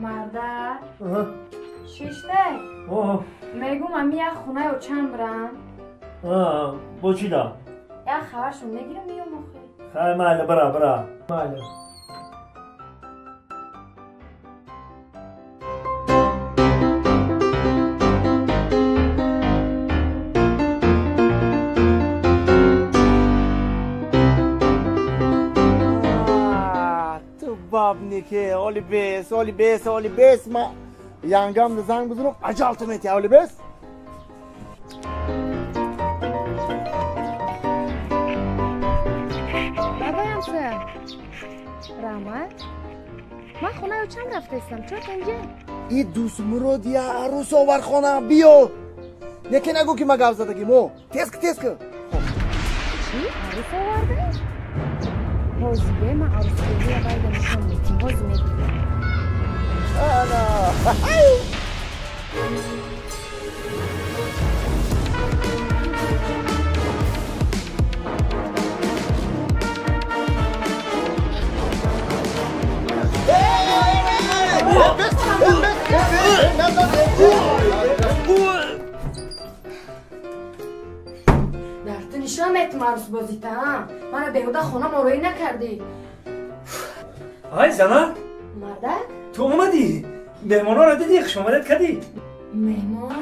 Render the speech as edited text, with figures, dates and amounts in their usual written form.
مرده شیشته میگم امی یک خونه و چند برم با چی دا؟ یک خبرشون نگیرم میام آخه خیلی ماله برا ماله Babniki, oli bes ma yangam da zang buzuruk acaltım et ya oli bes. بابایم سر رحمت من خونه رو چند رفته استم چرا اینجا ای دوست مراد یا عروس آور خانه بیو نکه نگو که ما گفت زدگی مو تیز که چی؟ عروس آورده؟ حوزیبه من عروس بگی باید نشان میتیم حوزی میگیده درتو نشان میتیم عروس بازیتا من بهوده خونه موروی نکردی های زمان مردک؟ تو اومدی؟ مهمانا رو دیدی؟ خوش آمدید کردی؟ مهمان؟